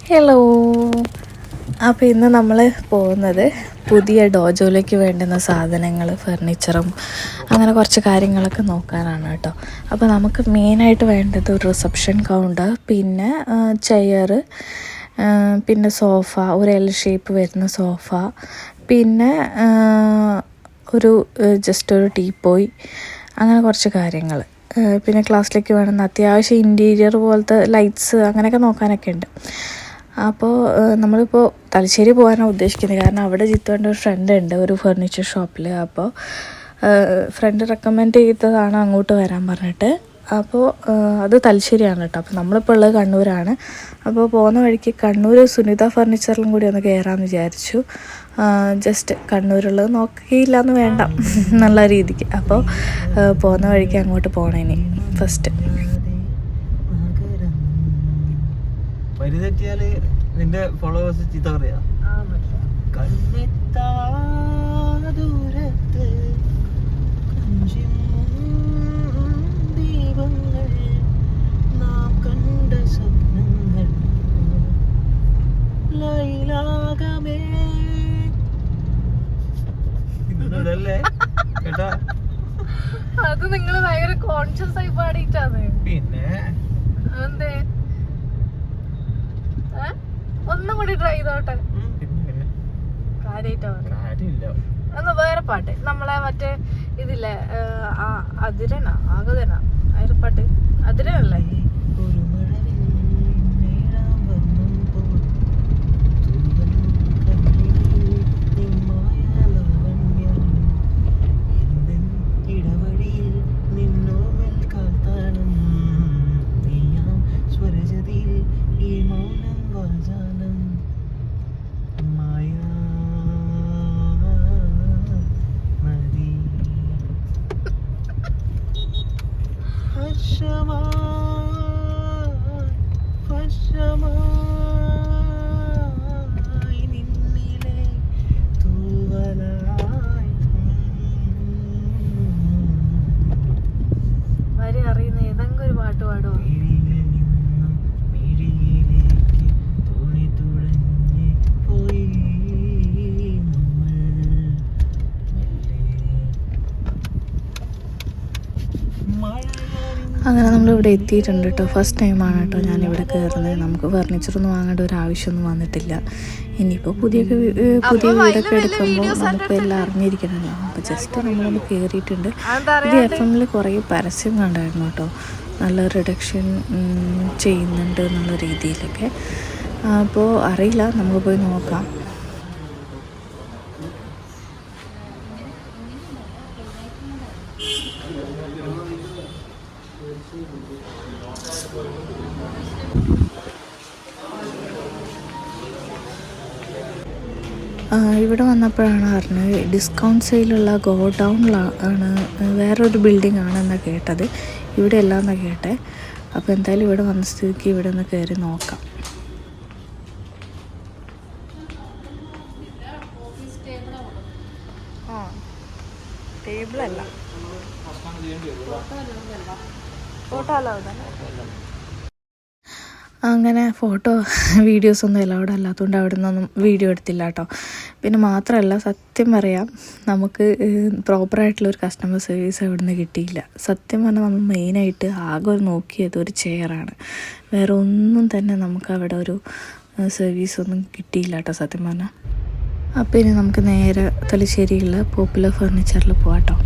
Hello. അപ്പോൾ ഇന്ന് നമ്മൾ പോകുന്നത് പുതിയ ഡോജോയിലേക്ക് വേണ്ടുന്ന സാധനങ്ങൾ, ഫർണിച്ചറും അങ്ങനെ കുറച്ച് കാര്യങ്ങളൊക്കെ നോക്കാനാണ് കേട്ടോ. അപ്പോൾ നമുക്ക് മെയിനായിട്ട് വേണ്ടത് ഒരു റിസപ്ഷൻ കൗണ്ടർ, പിന്നെ ചെയർ, പിന്നെ സോഫ, ഒരു എൽ ഷേപ്പ് വരുന്ന സോഫ, പിന്നെ ഒരു ജസ്റ്റ് ഒരു ടീപ്പോയ്, അങ്ങനെ കുറച്ച് കാര്യങ്ങൾ. പിന്നെ ക്ലാസ്സിലേക്ക് വേണമെന്ന് അത്യാവശ്യം ഇൻറ്റീരിയർ പോലത്തെ ലൈറ്റ്സ് അങ്ങനെയൊക്കെ നോക്കാനൊക്കെ ഉണ്ട്. അപ്പോൾ നമ്മളിപ്പോൾ തലശ്ശേരി പോകാനാണ് ഉദ്ദേശിക്കുന്നത്. കാരണം അവിടെ ജിത്തുവിൻ്റെ ഒരു ഫ്രണ്ട് ഉണ്ട് ഒരു ഫർണിച്ചർ ഷോപ്പിൽ. അപ്പോൾ ഫ്രണ്ട് റെക്കമെൻഡ് ചെയ്തതാണ് അങ്ങോട്ട് വരാൻ പറഞ്ഞിട്ട്. അപ്പോൾ അത് തലശ്ശേരിയാണ് കേട്ടോ. അപ്പോൾ നമ്മളിപ്പോൾ ഉള്ളത് കണ്ണൂരാണ്. അപ്പോൾ പോകുന്ന വഴിക്ക് കണ്ണൂർ സുനിത ഫർണിച്ചറിലും കൂടി ഒന്ന് കയറാമെന്ന് വിചാരിച്ചു. ജസ്റ്റ് കണ്ണൂരുള്ളത് നോക്കിയില്ല എന്ന് വേണ്ട എന്നുള്ള രീതിക്ക്. അപ്പോൾ പോകുന്ന വഴിക്ക് അങ്ങോട്ട് പോകണേനി ഫസ്റ്റ്. പരിതെറ്റിയാല് നിന്റെ ഫോളോവേഴ്സ് ചീത്ത പറയാ. ദൂരത്ത് ദീപങ്ങൾ നാം കണ്ട സ്വപ്നങ്ങൾ ലൈലാകമേ ഇതല്ലേ കേട്ടാ. അത് നിങ്ങൾ ഭയങ്കര കോൺഷ്യസ് ആയി പാടിയിട്ടാണ്. പിന്നെ എന്തേ ഒന്നും കൂടി ട്രൈ ചെയ്തോട്ടെ. കാര്യമില്ല. ഒന്ന് വേറെ പാട്ട്, നമ്മളെ മറ്റേ ഇതില്ലേ അതിരനാ ആഗതനാ അതിന്റെ പാട്ട്, അതിരനല്ലേ? അറിയുന്ന ഏതെങ്കിലും ഒരു പാട്ട് പാടുമോ? അങ്ങനെ നമ്മളിവിടെ എത്തിയിട്ടുണ്ട് കേട്ടോ. ഫസ്റ്റ് ടൈമാണ് കേട്ടോ ഞാനിവിടെ കയറുന്നത്. നമുക്ക് ഫർണിച്ചറൊന്നും വാങ്ങേണ്ട ഒരു ആവശ്യമൊന്നും വന്നിട്ടില്ല. ഇനിയിപ്പോൾ പുതിയ വീടൊക്കെ എടുക്കുമ്പോൾ നമുക്ക് എല്ലാം അറിഞ്ഞിരിക്കണമല്ലോ. അപ്പോൾ ജസ്റ്റ് നമ്മളൊന്ന് കയറിയിട്ടുണ്ട്. ഇത് FM കുറേ പരസ്യം കണ്ടായിരുന്നു കേട്ടോ, നല്ല റിഡക്ഷൻ ചെയ്യുന്നുണ്ട് എന്നുള്ള രീതിയിലൊക്കെ. അപ്പോൾ അറിയില്ല, നമുക്ക് പോയി നോക്കാം. ഇവിടെ വന്നപ്പോഴാണ് അറിഞ്ഞത് ഡിസ്കൗണ്ട് സെയിലുള്ള ഗോഡൗണിലാണ് വേറൊരു ബിൽഡിംഗ് ആണെന്നാണ് കേട്ടത്. ഇവിടെ അല്ല എന്നാണ് കേട്ടേ. അപ്പോൾ എന്തായാലും ഇവിടെ വന്ന സ്ഥിതിക്ക് ഇവിടെ ഒന്ന് കയറി നോക്കാം. ടേബിളല്ല, അങ്ങനെ ഫോട്ടോ വീഡിയോസൊന്നും അലൗഡ് അല്ലാത്തതുകൊണ്ട് അവിടെ നിന്നൊന്നും വീഡിയോ എടുത്തില്ല കേട്ടോ. പിന്നെ മാത്രമല്ല, സത്യം പറയാം, നമുക്ക് പ്രോപ്പറായിട്ടുള്ളൊരു കസ്റ്റമർ സർവീസ് അവിടെ നിന്ന് കിട്ടിയില്ല. സത്യം പറഞ്ഞാൽ നമ്മൾ മെയിനായിട്ട് ആകെ നോക്കിയത് ഒരു ചെയറാണ്. വേറെ ഒന്നും തന്നെ നമുക്ക് അവിടെ ഒരു സർവീസൊന്നും കിട്ടിയില്ല കേട്ടോ സത്യം പറഞ്ഞാൽ. അപ്പോൾ ഇനി നമുക്ക് നേരെ തലശ്ശേരിയുള്ള പോപ്പുലർ ഫർണിച്ചറിൽ പോവാം കേട്ടോ.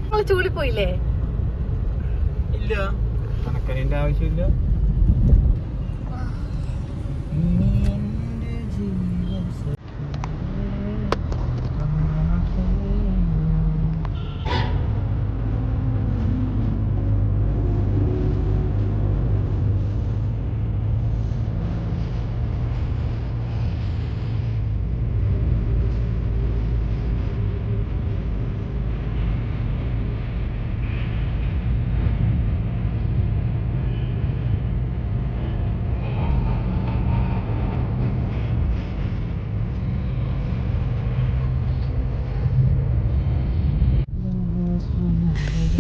നിങ്ങൾ ചൂളി പോയില്ലേ? ഇല്ല, കണക്കതിൻ്റെ ആവശ്യമില്ല.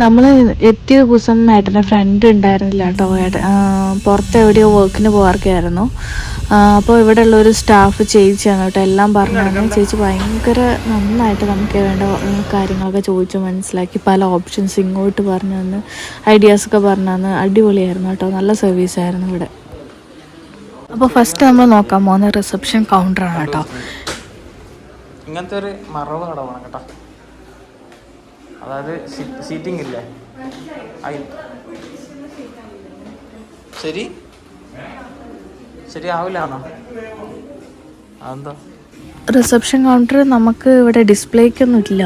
നമ്മൾ എത്തിയ ദിവസം ഏട്ടൻ്റെ ഫ്രണ്ട് ഉണ്ടായിരുന്നില്ല കേട്ടോ. പുറത്ത് എവിടെയോ വർക്കിന് പോകാറൊക്കെയായിരുന്നു. അപ്പോൾ ഇവിടെ ഉള്ളൊരു സ്റ്റാഫ് ചേച്ചിയാണ് കേട്ടോ എല്ലാം പറഞ്ഞു. ചേച്ചി ഭയങ്കര നന്നായിട്ട് നമുക്ക് വേണ്ട കാര്യങ്ങളൊക്കെ ചോദിച്ചു മനസ്സിലാക്കി പല ഓപ്ഷൻസ് ഇങ്ങോട്ട് പറഞ്ഞു തന്ന് ഐഡിയാസൊക്കെ പറഞ്ഞു തന്ന് അടിപൊളിയായിരുന്നു കേട്ടോ. നല്ല സർവീസായിരുന്നു ഇവിടെ. അപ്പോൾ ഫസ്റ്റ് നമ്മൾ നോക്കാൻ പോകുന്ന റിസപ്ഷൻ കൗണ്ടറാണ് കേട്ടോ. ഇങ്ങനത്തെ ഒരു മറവ് നടവാണ് കേട്ടോ. അതായത് സീറ്റിംഗ് ഇല്ലേ ശരിയാവില്ലാന്നോ? അതെന്താ? റിസപ്ഷൻ കൗണ്ടർ നമുക്ക് ഇവിടെ ഡിസ്പ്ലേക്കൊന്നും ഇല്ല,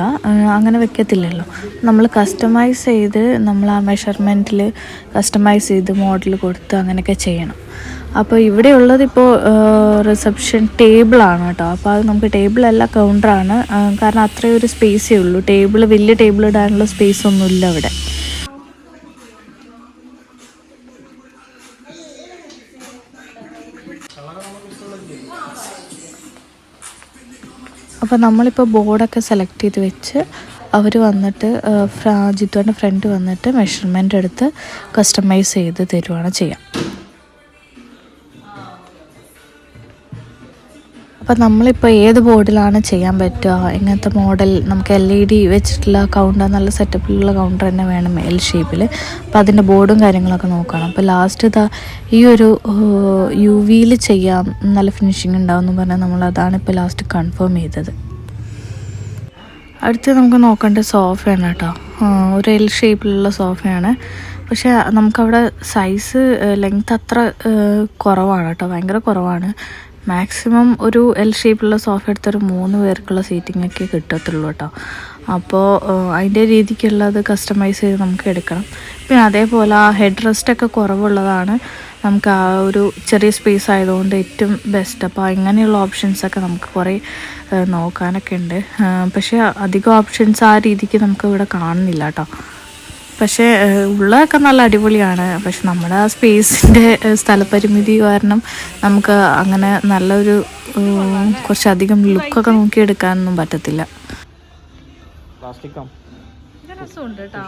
അങ്ങനെ വെക്കത്തില്ലല്ലോ. നമ്മൾ കസ്റ്റമൈസ് ചെയ്ത് നമ്മൾ ആ മെഷർമെൻറ്റിൽ കസ്റ്റമൈസ് ചെയ്ത് മോഡൽ കൊടുത്ത് അങ്ങനെയൊക്കെ ചെയ്യണം. അപ്പോൾ ഇവിടെ ഉള്ളത് ഇപ്പോൾ റിസപ്ഷൻ ടേബിളാണ് കേട്ടോ. അപ്പോൾ അത് നമുക്ക് ടേബിളല്ല കൗണ്ടറാണ്, കാരണം അത്രയും ഒരു സ്പേസേ ഉള്ളൂ. വലിയ ടേബിൾ ഇടാനുള്ള സ്പേസ് ഒന്നുമില്ല ഇവിടെ. അപ്പോൾ നമ്മളിപ്പോൾ ബോർഡൊക്കെ സെലക്ട് ചെയ്ത് വെച്ച് അവർ വന്നിട്ട് ജിത്തുവിൻ്റെ ഫ്രണ്ട് വന്നിട്ട് മെഷർമെൻ്റ് എടുത്ത് കസ്റ്റമൈസ് ചെയ്ത് തരുവാണ് ചെയ്യാം. അപ്പോൾ നമ്മളിപ്പോൾ ഏത് ബോർഡിലാണ് ചെയ്യാൻ പറ്റുക, എങ്ങനത്തെ മോഡൽ, നമുക്ക് LED വെച്ചിട്ടുള്ള കൗണ്ടർ, നല്ല സെറ്റപ്പിലുള്ള കൗണ്ടർ തന്നെ വേണം എൽ ഷേപ്പിൽ. അപ്പോൾ അതിൻ്റെ ബോർഡും കാര്യങ്ങളൊക്കെ നോക്കണം. അപ്പോൾ ലാസ്റ്റ് ഈ ഒരു UV-യിൽ ചെയ്യാം, നല്ല ഫിനിഷിങ് ഉണ്ടാവും എന്ന് പറഞ്ഞാൽ നമ്മളതാണ് ഇപ്പോൾ ലാസ്റ്റ് കൺഫേം ചെയ്തത്. അടുത്ത് നമുക്ക് നോക്കേണ്ട സോഫയാണ് കേട്ടോ. ഒരു എൽ ഷേപ്പിലുള്ള സോഫയാണ്. പക്ഷേ നമുക്കവിടെ സൈസ് ലെങ്ത് അത്ര കുറവാണ് കേട്ടോ, ഭയങ്കര കുറവാണ്. മാക്സിമം ഒരു എൽ ഷേപ്പിലുള്ള സോഫ എടുത്തൊരു 3 പേർക്കുള്ള സീറ്റിംഗ് ഒക്കെ കിട്ടത്തുള്ളൂ കേട്ടോ. അപ്പോൾ അതിൻ്റെ രീതിക്കുള്ളത് കസ്റ്റമൈസ് ചെയ്ത് നമുക്ക് എടുക്കണം. പിന്നെ അതേപോലെ ആ ഹെഡ് റെസ്റ്റൊക്കെ കുറവുള്ളതാണ് നമുക്ക് ആ ഒരു ചെറിയ സ്പേസ് ആയതുകൊണ്ട് ഏറ്റവും ബെസ്റ്റ്. അപ്പോൾ ഇങ്ങനെയുള്ള ഓപ്ഷൻസൊക്കെ നമുക്ക് കുറേ നോക്കാനൊക്കെ ഉണ്ട്. പക്ഷേ അധികം ഓപ്ഷൻസ് ആ രീതിക്ക് നമുക്ക് ഇവിടെ കാണുന്നില്ല കേട്ടോ. പക്ഷേ ഉള്ളതൊക്കെ നല്ല അടിപൊളിയാണ്. പക്ഷെ നമ്മുടെ ആ സ്പേസിൻ്റെ സ്ഥലപരിമിതി കാരണം നമുക്ക് അങ്ങനെ നല്ലൊരു കുറച്ചധികം ലുക്കൊക്കെ നോക്കിയെടുക്കാനൊന്നും പറ്റത്തില്ല. രസമുണ്ട് കേട്ടോ.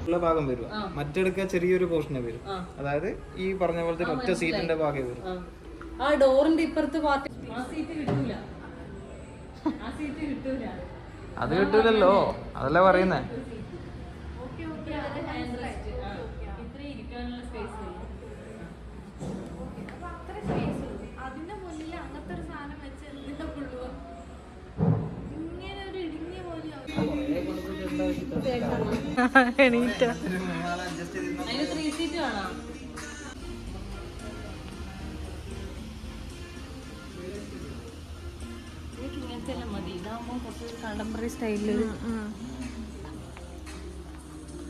ഉള്ള ഭാഗം വരും, മറ്റെടുക്ക ചെറിയൊരു പോർഷനെ വരും. അതായത് ഈ പറഞ്ഞ പോലത്തെ ഒറ്റ സീറ്റിന്റെ ഭാഗം വരും. ആ ഡോറിന്റെ ഇപ്പുറത്ത് പാർട്ടി ആ സീറ്റ് കിട്ടൂല, ആ സീറ്റ് കിട്ടൂല. അത് കിട്ടൂലല്ലോ, അതല്ലേ പറയുന്നേ. ഇത്രയും ഇരിക്കാനുള്ള സ്പേസ് അതിന് 3 സീറ്റ് കാണാം. കണ്ടംപററി സ്റ്റൈലിൽ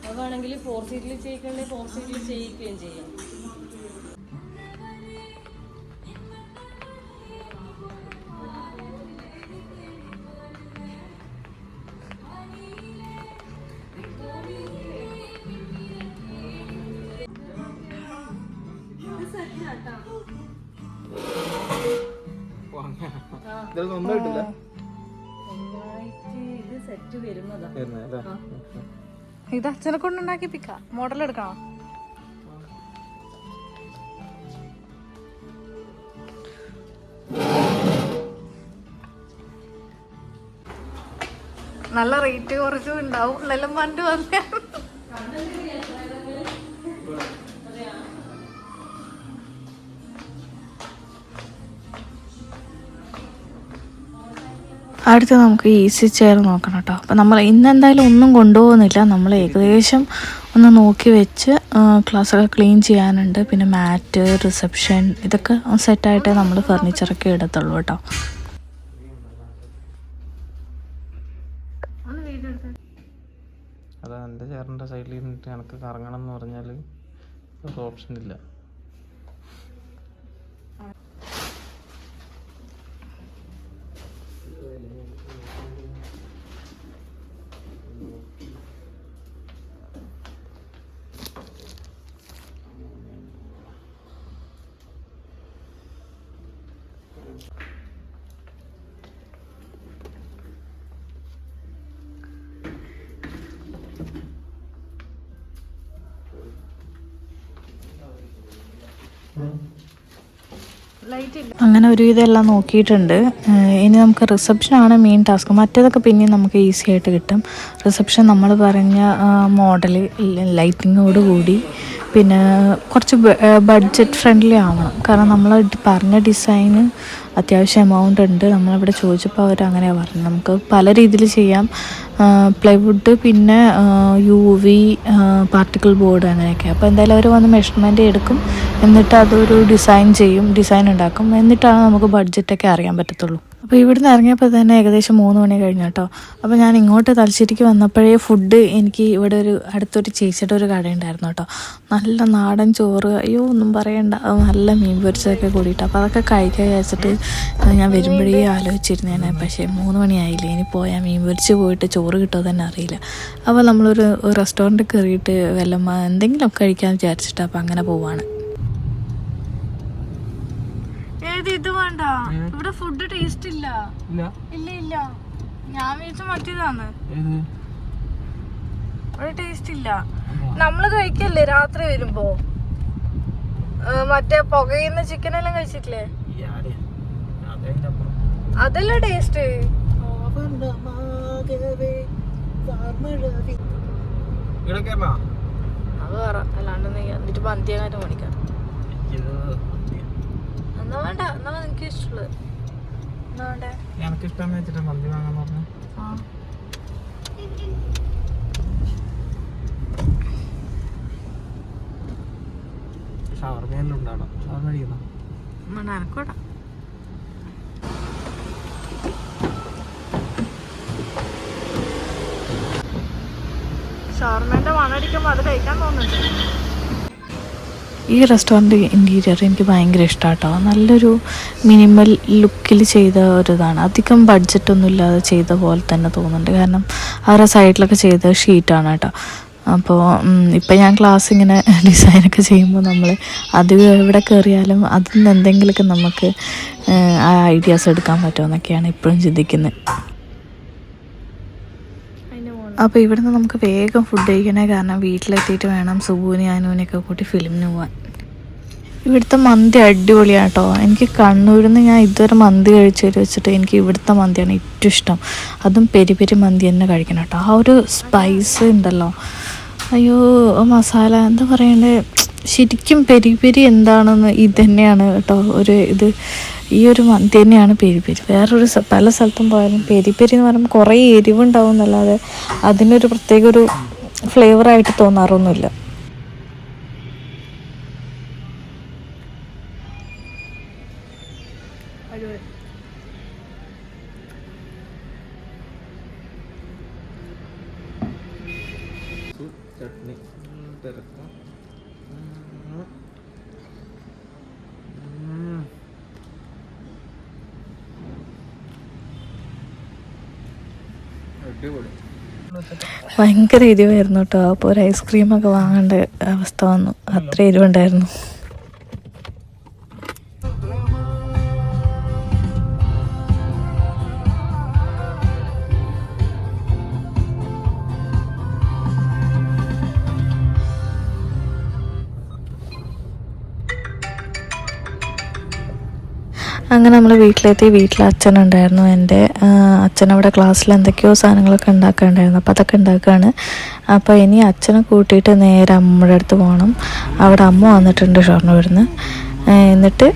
അതാണെങ്കിൽ 4 സീറ്റിൽ ചെയ്യിക്കണ്ടേ 4 സീറ്റിൽ ചെയ്യിക്കുകയും ചെയ്യാം. ഒന്നും കിട്ടില്ല. ഇത് സെറ്റ് വരുന്നതാ. ഇത് അച്ഛനെ കൊണ്ടുണ്ടാക്കിപ്പിക്കാം. മോഡൽ എടുക്കണോ? നല്ല റേറ്റ് കുറച്ചും ഉണ്ടാവും. നല്ല പണ്ട് വന്ന അടുത്ത് നമുക്ക് ഈസി ചെയർ നോക്കണം കേട്ടോ. അപ്പോൾ നമ്മൾ ഇന്നെന്തായാലും ഒന്നും കൊണ്ടുപോകുന്നില്ല. നമ്മൾ ഏകദേശം ഒന്ന് നോക്കി വെച്ച് ക്ലാസ്സൊക്കെ ക്ലീൻ ചെയ്യാനുണ്ട്. പിന്നെ മാറ്റ്, റിസപ്ഷൻ ഇതൊക്കെ സെറ്റായിട്ടേ നമ്മൾ ഫർണിച്ചറൊക്കെ എടുത്തുള്ളൂ കേട്ടോ. സൈഡിൽ ഇരുന്നിട്ട് എനിക്ക് കറങ്ങണം എന്ന് പറഞ്ഞാൽ ഒരു ഓപ്ഷൻ ഇല്ല. അങ്ങനെ ഒരുവിധം എല്ലാം നോക്കിയിട്ടുണ്ട്. ഇനി നമുക്ക് റിസപ്ഷനാണ് മെയിൻ ടാസ്ക്. മറ്റേതൊക്കെ പിന്നെയും നമുക്ക് ഈസി ആയിട്ട് കിട്ടും. റിസപ്ഷൻ നമ്മൾ പറഞ്ഞ മോഡൽ ലൈറ്റിങ്ങോട് കൂടി, പിന്നെ കുറച്ച് ബഡ്ജറ്റ് ഫ്രണ്ട്ലി ആവണം. കാരണം നമ്മൾ പറഞ്ഞ ഡിസൈന് അത്യാവശ്യം എമൗണ്ട് ഉണ്ട്. നമ്മളിവിടെ ചോദിച്ചപ്പോൾ അവർ അങ്ങനെയാണ് പറഞ്ഞത്. നമുക്ക് പല രീതിയിൽ ചെയ്യാം. പ്ലൈവുഡ്, പിന്നെ UV പാർട്ടിക്കിൾ ബോർഡ് അങ്ങനെയൊക്കെ. അപ്പോൾ എന്തായാലും അവർ വന്ന് മെഷർമെൻറ്റ് എടുക്കും, എന്നിട്ട് അതൊരു ഡിസൈൻ ഉണ്ടാക്കും. എന്നിട്ടാണ് നമുക്ക് ബഡ്ജറ്റൊക്കെ അറിയാൻ പറ്റത്തുള്ളൂ. അപ്പോൾ ഇവിടുന്ന് ഇറങ്ങിയപ്പോൾ തന്നെ ഏകദേശം 3 മണി കഴിഞ്ഞു കേട്ടോ. അപ്പോൾ ഞാൻ ഇങ്ങോട്ട് തലശ്ശേരിക്ക് വന്നപ്പോഴേ ഫുഡ് എനിക്ക് ഇവിടെ അടുത്തൊരു ചേച്ചിയുടെ ഒരു കടയുണ്ടായിരുന്നു കേട്ടോ. നല്ല നാടൻ ചോറ്, അയ്യോ ഒന്നും പറയണ്ട, നല്ല മീൻ പൊരിച്ചതൊക്കെ കൂടിയിട്ട്. അപ്പോൾ അതൊക്കെ കഴിക്കാൻ വിചാരിച്ചിട്ട് ഞാൻ വരുമ്പോഴേ ആലോചിച്ചിരുന്നേനെ. പക്ഷേ 3 മണിയായില്ലേ, ഇനി പോയാൽ മീൻ പൊരിച്ച് പോയിട്ട് ചോറ് കിട്ടുമോ തന്നെ അറിയില്ല. അപ്പോൾ നമ്മളൊരു റെസ്റ്റോറൻറ്റിൽ കയറിയിട്ട് എന്തെങ്കിലും കഴിക്കാമെന്ന് വിചാരിച്ചിട്ട് അപ്പോൾ അങ്ങനെ പോവാണ്. ഇത് വേണ്ട, ഇവിടെ ഫുഡ് ടേസ്റ്റ് ഇല്ല. ഇല്ല ഞാൻ വിചാരിച്ച മറ്റേതാണ്, ഇവിടെ ടേസ്റ്റ് ഇല്ല. നമ്മള് കഴിക്കല്ലേ രാത്രി വരുമ്പോ, മറ്റേ പുകയുന്ന ചിക്കനെല്ലാം കഴിച്ചിട്ടില്ലേ, അതല്ല ടേസ്റ്റ്. അത് വേറെ അല്ലാണ്ട് എന്നിട്ട് മന്തിയാകാനും മേടിക്കാം. എന്നാ വേണ്ട, എന്നാ എനിക്ക് ഇഷ്ടമുള്ളത് എന്നാ വേണ്ടേ. എനിക്കിഷ്ടം വെച്ചിട്ട് മന്തി വാങ്ങാന്ന് പറഞ്ഞു. ഷവർമയെല്ലാം ഉണ്ടാവണം. ഷവർമ കഴിക്കണം. എനക്കൂടാ. ഷവർമേൻ്റെ മണടിക്കുമ്പോൾ അത് കഴിക്കാൻ തോന്നുന്നുണ്ട്. ഈ റെസ്റ്റോറൻറ്റ് ഇൻറ്റീരിയർ എനിക്ക് ഭയങ്കര ഇഷ്ടമാണ് കേട്ടോ. നല്ലൊരു മിനിമൽ ലുക്കിൽ ചെയ്ത ഒരിതാണ്. അധികം ബഡ്ജറ്റൊന്നും ഇല്ലാതെ ചെയ്ത പോലെ തന്നെ തോന്നുന്നുണ്ട്. കാരണം അവരുടെ സൈഡിലൊക്കെ ചെയ്ത ഷീറ്റാണ് കേട്ടോ. അപ്പോൾ ഇപ്പം ഞാൻ ക്ലാസ് ഇങ്ങനെ ഡിസൈനൊക്കെ ചെയ്യുമ്പോൾ നമ്മൾ അത് എവിടെ കയറിയാലും അതിൽ നിന്ന് എന്തെങ്കിലുമൊക്കെ നമുക്ക് ആ ഐഡിയാസ് എടുക്കാൻ പറ്റുമെന്നൊക്കെയാണ് ഇപ്പോഴും ചിന്തിക്കുന്നത്. അപ്പോൾ ഇവിടുന്ന് നമുക്ക് വേഗം ഫുഡ് കഴിക്കണേ, കാരണം വീട്ടിലെത്തിയിട്ട് വേണം സുബുവിനെ അനുവിനെയൊക്കെ കൂട്ടി ഫിലിമിന് പോകാൻ. ഇവിടുത്തെ മന്തി അടിപൊളിയാണ് കേട്ടോ. എനിക്ക് കണ്ണൂരിൽ നിന്ന് ഞാൻ ഇതുവരെ മന്തി കഴിച്ചതിൽ വെച്ചിട്ട് എനിക്ക് ഇവിടുത്തെ മന്തിയാണ് ഏറ്റവും ഇഷ്ടം. അതും പെരി പെരി മന്തി തന്നെ കഴിക്കണം കേട്ടോ. ആ ഒരു സ്പൈസ് ഉണ്ടല്ലോ, അയ്യോ മസാല എന്താ പറയണ്ടേ, ശരിക്കും പെരി പെരി എന്താണെന്ന് ഇത് തന്നെയാണ് കേട്ടോ. ഈ ഒരു മന്തി തന്നെയാണ് പെരി പെരി. വേറൊരു പല സ്ഥലത്തും പോയാലും പെരി പെരി എന്ന് പറയുമ്പോൾ കുറേ എരിവുണ്ടാവും എന്നല്ലാതെ അതിനൊരു പ്രത്യേക ഒരു ഫ്ലേവറായിട്ട് തോന്നാറൊന്നുമില്ല. ചട്നി ഭയങ്കര എരിവായിരുന്നു കേട്ടോ. അപ്പോൾ ഒരു ഐസ്ക്രീമൊക്കെ വാങ്ങേണ്ട അവസ്ഥ വന്നു, അത്ര എരിവുണ്ടായിരുന്നു. അങ്ങനെ നമ്മൾ വീട്ടിലെത്തി. വീട്ടിൽ അച്ഛനുണ്ടായിരുന്നു. എൻ്റെ അച്ഛനവിടെ ക്ലാസ്സിൽ എന്തൊക്കെയോ സാധനങ്ങളൊക്കെ ഉണ്ടാക്കാനുണ്ടായിരുന്നു. അപ്പോൾ അതൊക്കെ ഉണ്ടാക്കുകയാണ്. അപ്പോൾ ഇനി അച്ഛനെ കൂട്ടിയിട്ട് നേരെ അമ്മയുടെ അടുത്ത് പോകണം. അവിടെ അമ്മ വന്നിട്ടുണ്ട് ഷൊർണൂരിന്ന്. എന്നിട്ട്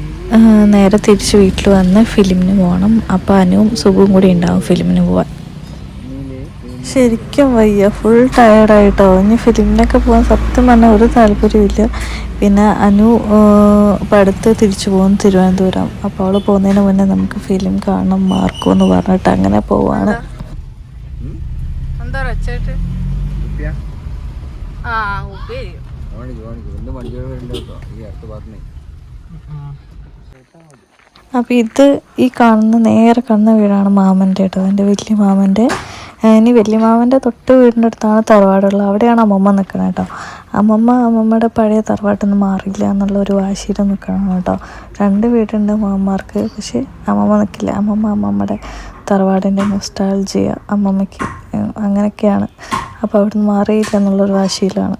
നേരെ തിരിച്ച് വീട്ടിൽ വന്ന് ഫിലിമിന് പോകണം. അപ്പോൾ അനുവും സുഖവും കൂടി ഉണ്ടാവും ഫിലിമിന് പോകാൻ. ശരിക്കും വയ്യ, ഫുൾ ടയർഡായിട്ടോ. ഇനി ഫിലിമിനൊക്കെ പോകാൻ സത്യം പറഞ്ഞാൽ ഒരു താല്പര്യമില്ല. പിന്നെ അനു ഇപ്പം അടുത്ത് തിരിച്ചു പോകും തിരുവനന്തപുരം. അപ്പോൾ അവൾ പോകുന്നതിന് മുന്നേ നമുക്ക് ഫിലിം കാണണം മാർക്കോ എന്ന് പറഞ്ഞിട്ട് അങ്ങനെ പോവാണ്. ആ ഉപ്പേരി. അപ്പോൾ ഇത് ഈ കാണുന്ന നേരെ കാണുന്ന വീടാണ് മാമൻ്റെ കേട്ടോ, എൻ്റെ വലിയ മാമൻ്റെ. ഇനി വലിയ മാമൻ്റെ തൊട്ട് വീടിൻ്റെ അടുത്താണ് തറവാടുള്ളത്. അവിടെയാണ് അമ്മമ്മ നിൽക്കുന്നത് കേട്ടോ. അമ്മമ്മയുടെ പഴയ തറവാട്ടിൽ നിന്ന് മാറിയില്ല എന്നുള്ള ഒരു വാശിയിൽ നിൽക്കണം കേട്ടോ. 2 വീടുണ്ട് മാമ്മമാർക്ക്, പക്ഷേ അമ്മമ്മ നിൽക്കില്ല. അമ്മമ്മയുടെ തറവാടിൻ്റെ നൊസ്റ്റാൾജിയ അമ്മമ്മയ്ക്ക് അങ്ങനെയൊക്കെയാണ്. അപ്പോൾ അവിടെ നിന്ന് മാറിയില്ല എന്നുള്ളൊരു വാശിയിലാണ്.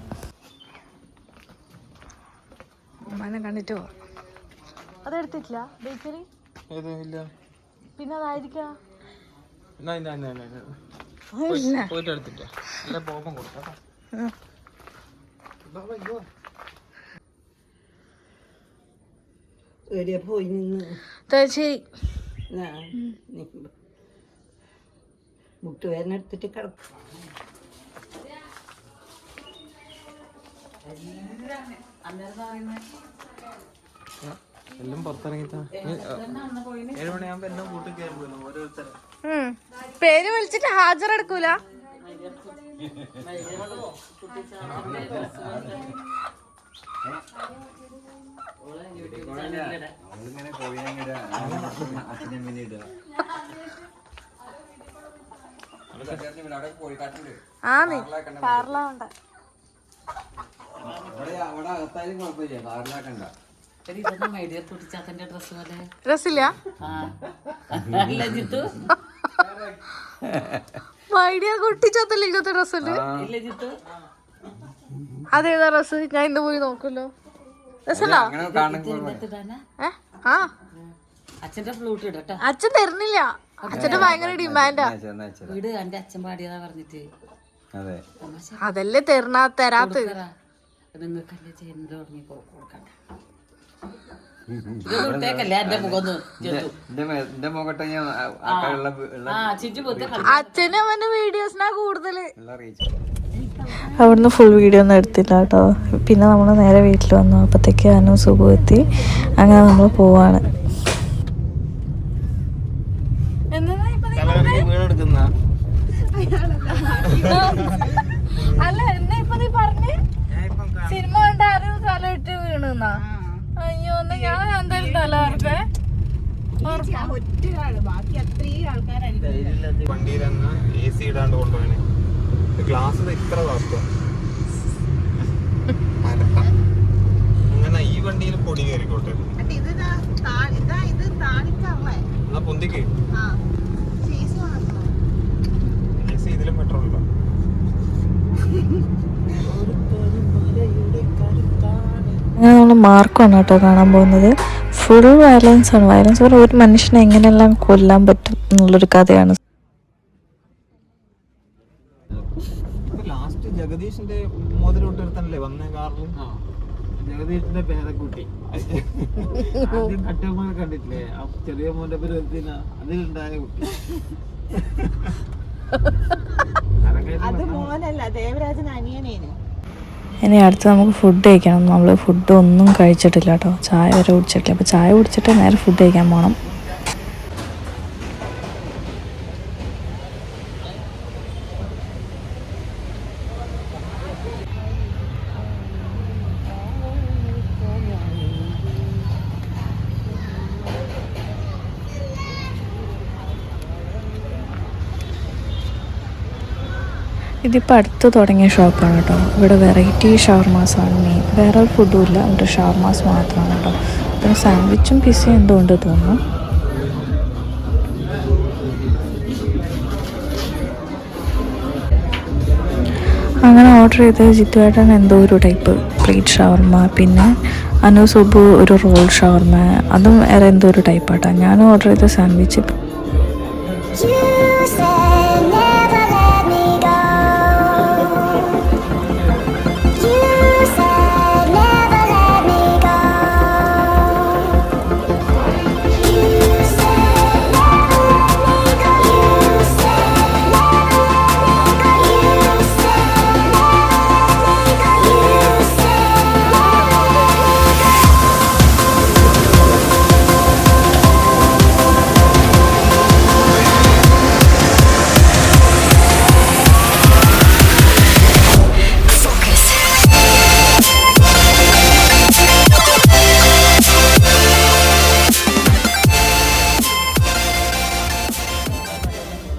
അമ്മനെ കണ്ടിട്ട് പോവാം. അതെടുത്തിട്ടില്ല ബേക്കറി? പിന്നെ അതായിരിക്കാം മുട്ടുവേദനെടുത്തിട്ട് കിടക്കും. എല്ലാം പുറത്തിറങ്ങിട്ടാ 7 മണിയാകുമ്പോ എല്ലാം കൂട്ടിൽ കയറി പോലും ഓരോരുത്തരും. പേര് വിളിച്ചിട്ട് ഹാജരെടുക്കൂല. കാറിലാവണ്ട. ഡ്രസ്സില്ല മൈഡിയ കുട്ടിച്ചാത്തല്ലേ ഇങ്ങനത്തെ ഡ്രസ്സുണ്ട്. അതേതാ ഡ്രസ്? ഞാൻ ഇന്ന് പോയി നോക്കല്ലോ. രസല്ലോ? അച്ഛൻ തരുന്നില്ല. അച്ഛന്റെ ഭയങ്കര ഡിമാൻഡാ. അതല്ലേ തരാത്ത. അച്ഛനും അവന്റെ വീഡിയോസിനാ കൂടുതല്. അവിടുന്ന് ഫുൾ വീഡിയോ ഒന്നും എടുത്തില്ല കേട്ടോ. പിന്നെ നമ്മൾ നേരെ വീട്ടിൽ വന്നു. അപ്പത്തേക്ക് അനു സുഖം എത്തി. അങ്ങനെ നമ്മൾ പോവാണ്. അല്ല എന്നാ ഇപ്പൊ നീ പറഞ്ഞ് സിനിമ കണ്ട ആരും തല ഇട്ട് വീണെന്നാ? അയ്യോ എന്നാ ഞാൻ എന്തായാലും തല ആർപ്പേ വണ്ടിയിലെന്ന് AC ഇടാണ്ട് കൊണ്ടുപോകണേ. ഗ്ലാസ് ഇത്ര അങ്ങനെ ഈ വണ്ടിയിൽ പൊടി കയറിക്കോട്ടെ. എന്നാ പൊന്തിക്ക് AC ഇതിലും പെട്രോൾ ഉണ്ടോ? അങ്ങനെ നമ്മൾ മാർക്കാണ് കേട്ടോ കാണാൻ പോകുന്നത്. ഫുൾ വയലൻസ് ആണ്. വയലൻസ് പറഞ്ഞാൽ ഒരു മനുഷ്യനെ എങ്ങനെയെല്ലാം കൊല്ലാൻ പറ്റും എന്നുള്ളൊരു കഥയാണ്. ലാസ്റ്റ് ജഗദീഷിന്റെ മോതിരോട്ടിരുത്തല്ലേ വന്ന കാറിൽ ജഗദീഷിന്റെ പേരക്കുട്ടി ആദ്യം കട്ടമ്മ കണ്ടിട്ടില്ലേ? ആ ചെറിയ മോന്റെ പേര് അതിലുണ്ടായ കുട്ടി. അത് മോനല്ല, ദേവരാജൻ അനിയനേനു. ഇനി അടുത്ത് നമുക്ക് ഫുഡ് കഴിക്കണം. നമ്മൾ ഫുഡ് ഒന്നും കഴിച്ചിട്ടില്ല കേട്ടോ. ചായ വരെ കുടിച്ചിട്ടില്ല. അപ്പോൾ ചായ കുടിച്ചിട്ട് നേരെ ഫുഡ് കഴിക്കാൻ പോകണം. ഇതിപ്പോൾ അടുത്ത് തുടങ്ങിയ ഷോപ്പാണ് കേട്ടോ. ഇവിടെ വെറൈറ്റി ഷവർമാസാണ് മെയിൻ. വേറെ ഒരു ഫുഡും ഇല്ല, ഇവിടെ ഷവർമാസ് മാത്രമാണ് കേട്ടോ. പിന്നെ സാൻഡ്വിച്ചും പിസ്സയും എന്തോ ഉണ്ട് തോന്നുന്നു. അങ്ങനെ ഓർഡർ ചെയ്ത് ജിത്തുവേട്ടൻ എന്തോ ഒരു ടൈപ്പ് പ്ലേറ്റ് ഷവർമ, പിന്നെ അനു സുബു ഒരു റോൾ ഷവർമ, അതും വേറെ എന്തോ ഒരു ടൈപ്പാട്ടോ. ഞാൻ ഓർഡർ ചെയ്ത സാൻഡ്വിച്ച്